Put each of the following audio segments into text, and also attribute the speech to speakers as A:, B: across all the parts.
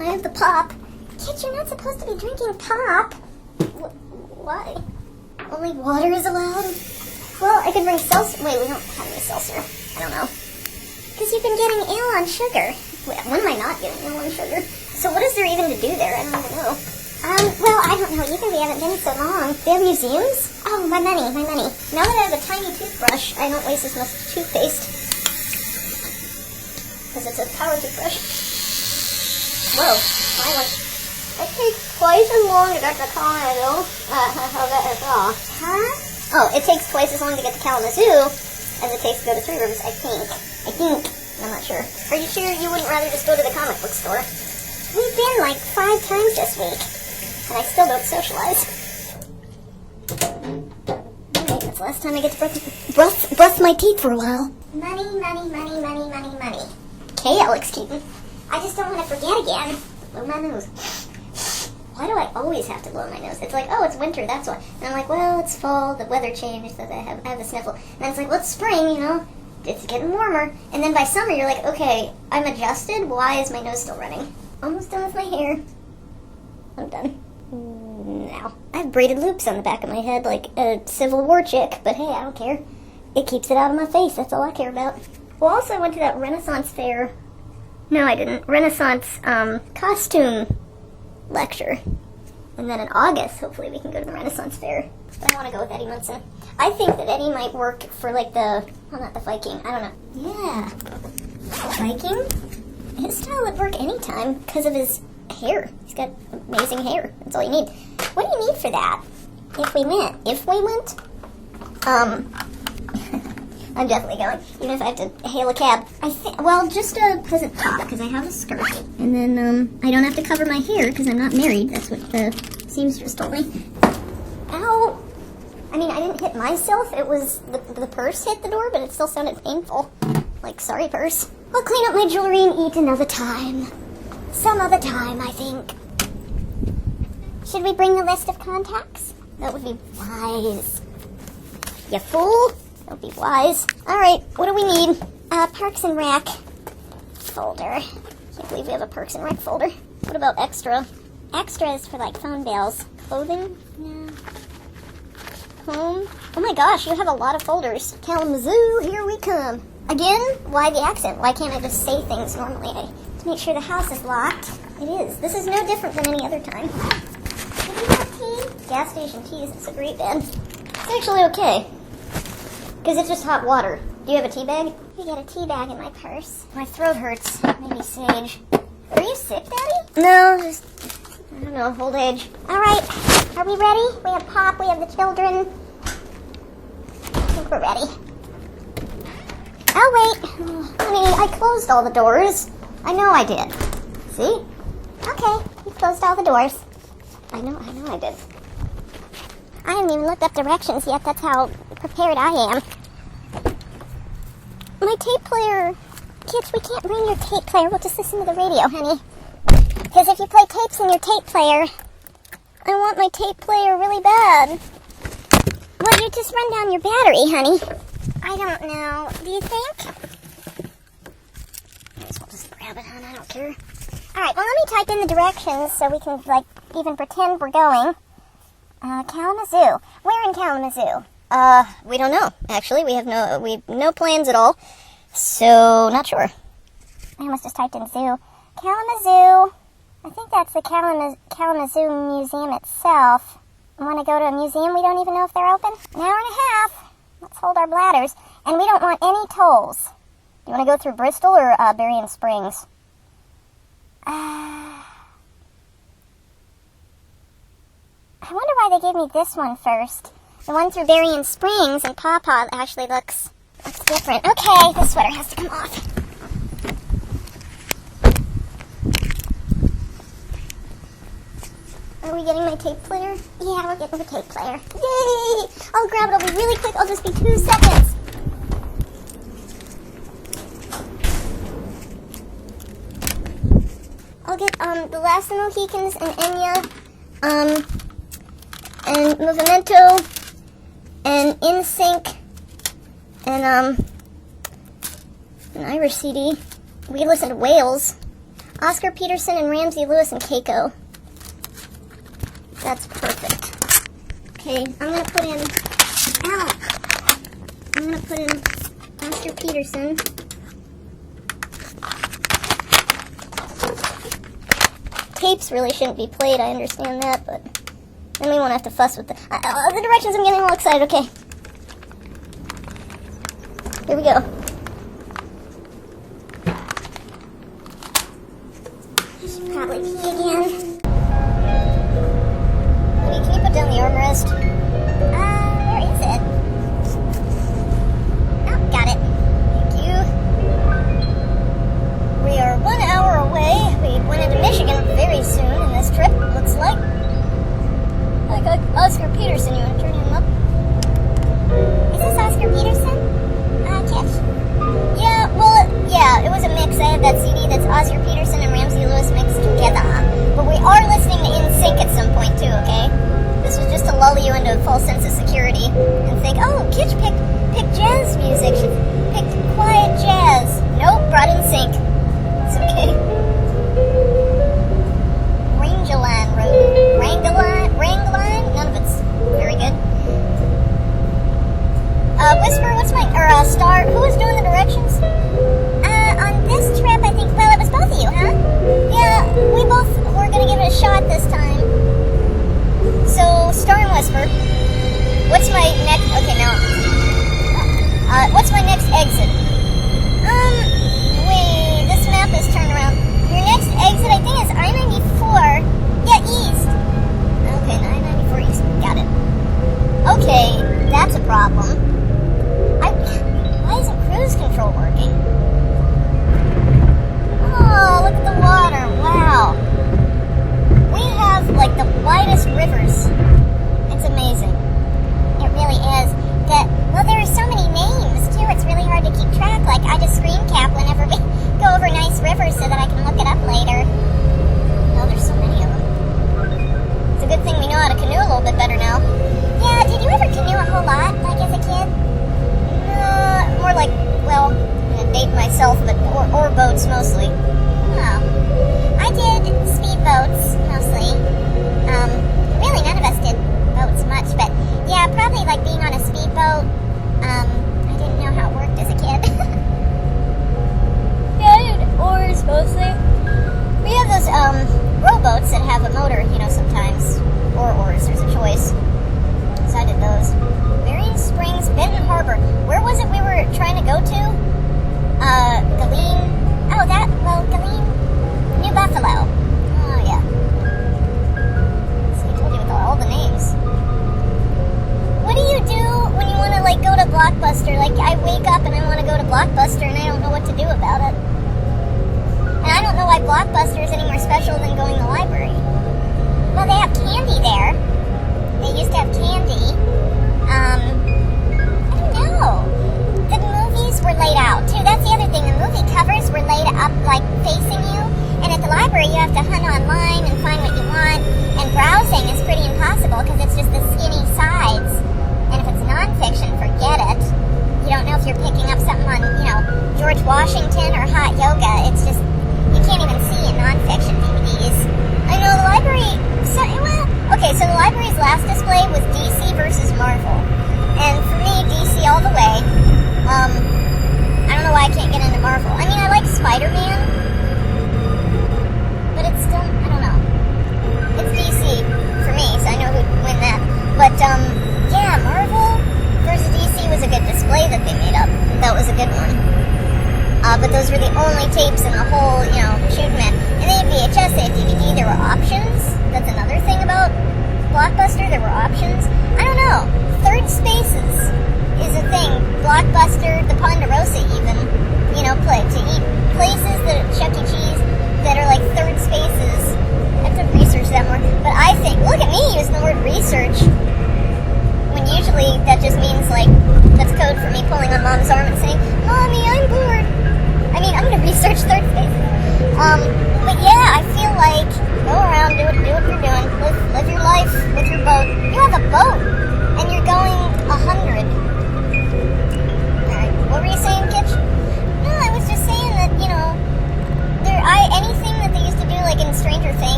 A: I have the pop. Kids, you're not supposed to be drinking pop. Why? Only water is allowed? Well, I could bring seltzer. Wait, we don't have any seltzer. I don't know. Because you've been getting ill on sugar. When am I not getting ill on sugar? So what is there even to do there? I don't even know. Well, I don't know. Even we haven't been so long. They have museums? Oh, my money. Now that I have a tiny toothbrush, I don't waste as much toothpaste. Because it's a power toothbrush. Whoa. It takes twice as long to get to Kalamazoo. Huh? Oh, it takes twice as long to get to Kalamazoo as it takes to go to Three Rivers, I think. I'm not sure. Are you sure you wouldn't rather just go to the comic book store? We've been like 5 times this week, and I still don't socialize. Alright, that's the last time I get to brush my teeth for a while. Money. Okay, Alex Keaton. I just don't want to forget again. Blow my nose. Why do I always have to blow my nose? It's like, oh, it's winter, that's why. And I'm like, well, it's fall, the weather changed, so I have the sniffle. And then it's like, well, it's spring, you know, it's getting warmer. And then by summer, you're like, okay, I'm adjusted, why is my nose still running? Almost done with my hair. I'm done. Now. I have braided loops on the back of my head like a Civil War chick, but hey, I don't care. It keeps it out of my face, that's all I care about. Well, also I went to that Renaissance fair. No, I didn't. Renaissance, costume lecture. And then in August, hopefully we can go to the Renaissance fair. But I want to go with Eddie Munson. I think that Eddie might work for like well, not the Viking, I don't know. Yeah. Viking? His style would work anytime because of his hair. He's got amazing hair. That's all you need. What do you need for that? If we went? I'm definitely going, even if I have to hail a cab. Well, just a peasant top, because I have a skirt. And then, I don't have to cover my hair, because I'm not married. That's what the seamstress told me. Ow! I mean, I didn't hit myself. It was, the purse hit the door, but it still sounded painful. Like, sorry, purse. I'll clean up my jewelry and eat another time. Some other time, I think. Should we bring the list of contacts? That would be wise. You fool! That would be wise. Alright, what do we need? Parks and Rec folder. Can't believe we have a Parks and Rec folder. What about extra? Extra is for, like, phone bills. Clothing? No. Home? Oh my gosh, you have a lot of folders. Kalamazoo, here we come. Again? Why the accent? Why can't I just say things normally? To make sure the house is locked. It is. This is no different than any other time. Do you have tea? Gas station tea isn't so great, Ben. It's actually okay. Because it's just hot water. Do you have a tea bag? You got a tea bag in my purse. My throat hurts. Maybe sage. Are you sick, Daddy? No, just, I don't know, old age. Alright, are we ready? We have Pop, we have the children. I think we're ready. Oh, wait. Honey, I closed all the doors. I know I did. See? Okay, you closed all the doors. I know I did. I haven't even looked up directions yet. That's how prepared I am. My tape player. Kids, we can't bring your tape player. We'll just listen to the radio, honey. Because if you play tapes in your tape player, I want my tape player really bad. Well, you just run down your battery, honey. I don't know. Do you think? Might as well just grab it, hon. I don't care. Alright, well, let me type in the directions so we can, like, even pretend we're going. Kalamazoo. Where in Kalamazoo? We don't know. Actually, we have no plans at all. So, not sure. I almost just typed in zoo. Kalamazoo. I think that's the Kalamazoo Museum itself. Want to go to a museum we don't even know if they're open? An hour and a half. Let's hold our bladders. And we don't want any tolls. Do you want to go through Bristol or Berrien Springs? I wonder why they gave me this one first. The one through Berrien Springs and Pawpaw actually looks different. Okay, the sweater has to come off. Are we getting my tape player? Yeah, we're getting the tape player. Yay! I'll grab it. I'll be really quick. I'll just be 2 seconds. I'll get the Last of the Mohicans and Enya, and Movimento, and InSync, and an Irish CD. We can listen to Wales. Oscar Peterson and Ramsey Lewis and Keiko. That's perfect. Okay, I'm gonna put in, Oscar Peterson. Tapes really shouldn't be played, I understand that, but then we won't have to fuss with the directions. I'm getting all excited. Okay. Here we go. I should probably pee again. Wait, can you put down the armrest? Where is it? Oh, got it. Thank you. We are 1 hour away. We went into Michigan very soon in this trip, looks like. I got Oscar Peterson. You want to turn him up? Is this Oscar Peterson? Catch. Yeah, well, yeah, it was a mix. I had that CD that's Oscar Peterson and Ramsey Lewis mixed together. But we are listening to In Sync at some point, too, okay? This was just to lull you into a false sense of security and think, oh, Kitch picked jazz music. She picked quiet jazz. Nope, brought In Sync. It's okay. Rangeline Road. Rangeline? None of it's very good. Whisper, Star, who was doing the directions? On this trip, I think, well, it was both of you, huh? Yeah, we both were gonna give it a shot this time. So, Star and Whisper, what's my next, okay, now, what's my next exit? Wait, this map is turned around. Your next exit, I think, is I-94. Yeah, east. Okay, 994 east, got it. Okay, that's a problem. Why isn't cruise control working? Oh, look at the water. Wow. We have, like, the widest rivers. It's amazing. It really is. Well, there are so many names, too. It's really hard to keep track. Like, I just screen cap whenever we go over nice rivers so that I can look it up later. Oh, there's so many of them. It's a good thing we know how to canoe a little bit better now. Yeah, did you ever canoe a whole lot, like, as a kid? More like, well, I'm gonna date myself, but or boats mostly. Oh. I did speedboats mostly. Really none of us did boats much, but yeah, probably like being on a speedboat. I didn't know how it worked as a kid. Yeah, I did oars mostly. We have those rowboats that have a motor, you know, sometimes, or oars. There's a choice. So I did those. Marion Springs, Benton Harbor. Where was it we were trying to go to? Galeen. Oh, Galeen. New Buffalo. Oh, yeah. So I told you with all the names. What do you do when you want to, like, go to Blockbuster? Like, I wake up and I want to go to Blockbuster and I don't know what to do about it. And I don't know why Blockbuster is any more special than going to the library. Well, they have candy there. They used to have candy. I don't know. The movies were laid out, too. That's the other thing. The movie covers were laid up, like, facing you. And at the library, you have to hunt online and find what you want. And browsing is pretty impossible because it's just the skinny sides. And if it's nonfiction, forget it. You don't know if you're picking up something on, you know, George Washington or hot yoga. It's just, you can't even see in nonfiction DVDs. I know the library, okay, so the library's last display was DC versus Marvel. And for me, DC all the way. I don't know why I can't get into Marvel. I mean, I like Spider-Man, but it's still, I don't know. It's DC for me, so I know who'd win that. But, yeah, Marvel versus DC was a good display that they made up. That was a good one. But those were the only tapes in the whole, you know, shoot match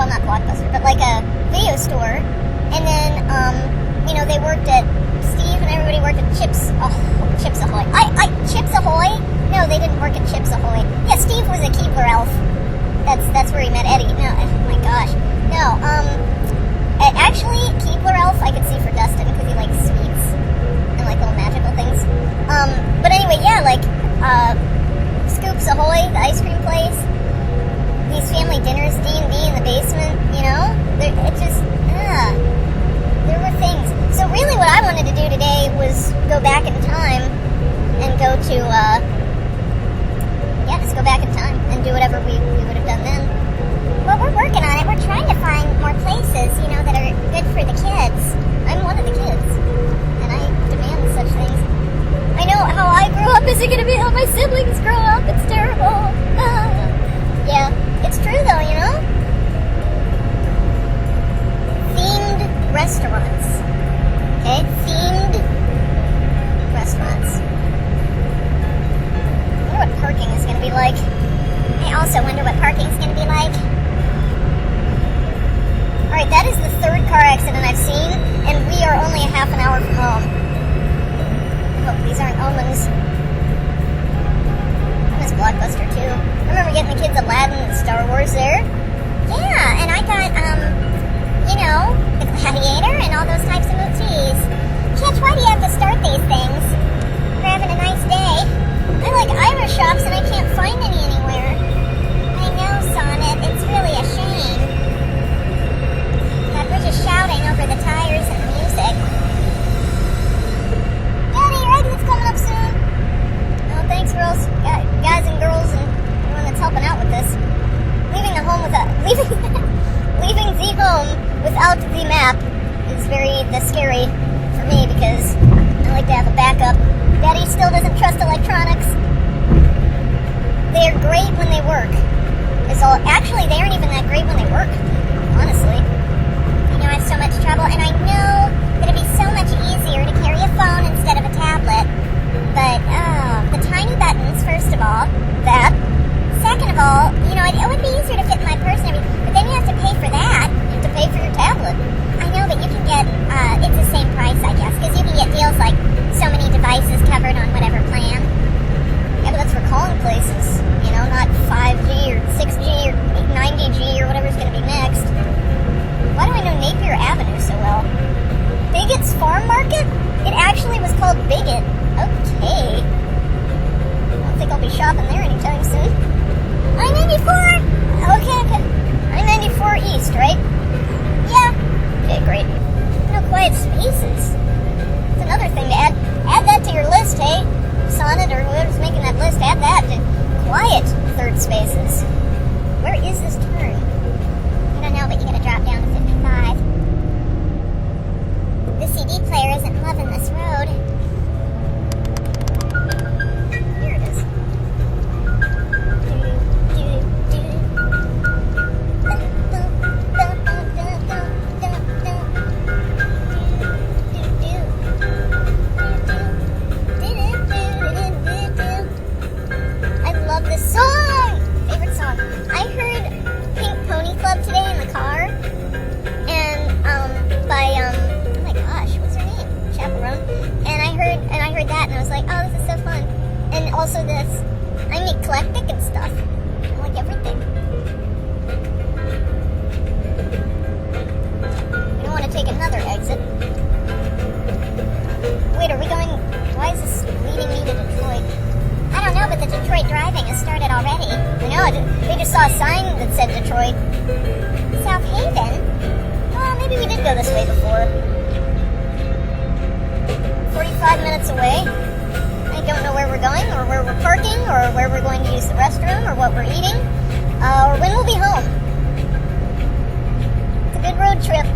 A: well, not Blockbuster, but like a video store. And then, they worked at Steve and everybody worked at Chips Ahoy. Chips Ahoy? No, they didn't work at Chips Ahoy. Yeah, Steve was a Keebler elf. That's where he met Eddie. No, oh my gosh. No, actually, Keebler elf I could see for Dustin because he likes sweets and like little magical things. But anyway, yeah, like, Scoops Ahoy, the ice cream place. These family dinners, D&D in the basement, there were things. So really what I wanted to do today was go back in time and go to, just go back in time and do whatever we would have done then. Well, we're working on it. We're trying to find more places, that are good for the kids. I'm one of the kids, and I demand such things. I know how I grew up isn't going to be how my siblings grow up. It's terrible. Yeah, it's true though, Themed restaurants. Okay, themed restaurants. I wonder what parking is going to be like. I also wonder what parking is going to be like. Alright, that is the third car accident I've seen, and we are only a half an hour from home. I hope these aren't omens. I miss Blockbuster too. I remember getting the kids Aladdin and Star Wars there. Yeah, and I got, the Gladiator and all those types of movies. Chich, why do you have to start these things? We're having a nice day. I like Irish shops and I can't find any anywhere. I know, Sonnet. It's really a shame. God, we're just shouting over the tires and the music. Daddy, your exit's coming up soon. Oh, thanks, girls, guys and girls, and everyone that's helping out with this. Leaving the home leaving the home without the map is very scary for me because I like to have a backup. Daddy still doesn't trust electronics. They're great when they work. Actually, they aren't even that great when they work, honestly. I have so much trouble, and I know that it'd be so much easier to carry a phone instead of a tablet. But, the tiny buttons, first of all, that. Second of all, it would be easier to fit in my purse and everything, but then you have to pay for that. You have to pay for your tablet. I know, but you can get, it's the same price, I guess, because you can get deals like so many devices covered on whatever plan. Yeah, but that's for calling places, not 5G or 6G or 90G or whatever's going to be next. Why do I know Napier Avenue so well? Bigot's Farm Market? It actually was called Bigot. Okay. I don't think I'll be shopping there anytime soon. I-94! Okay. I-94 East, right? Yeah. Okay, great. No quiet spaces. That's another thing to add. Add that to your list, hey? Sonnet or whoever's making that list, add that to quiet third spaces. Where is this turn? I don't know, but you gotta drop down to 55. The CD player isn't loving this road. Here it is. I love this song! Favorite song. I heard Pink Pony Club today in the car, and by oh my gosh, what's her name? Chaperone. And I heard that, and I was like, oh, this is so fun. And also this, I'm eclectic and stuff. I like everything. We don't want to take another exit. Wait, are we going? Why is this leading me to Detroit? I don't know, but the Detroit driving has started already. I know, they just saw a sign that said Detroit. South Haven? Oh, maybe we did go this way before. 45 minutes away. I don't know where we're going, or where we're parking, or where we're going to use the restroom, or what we're eating, or when we'll be home. It's a good road trip.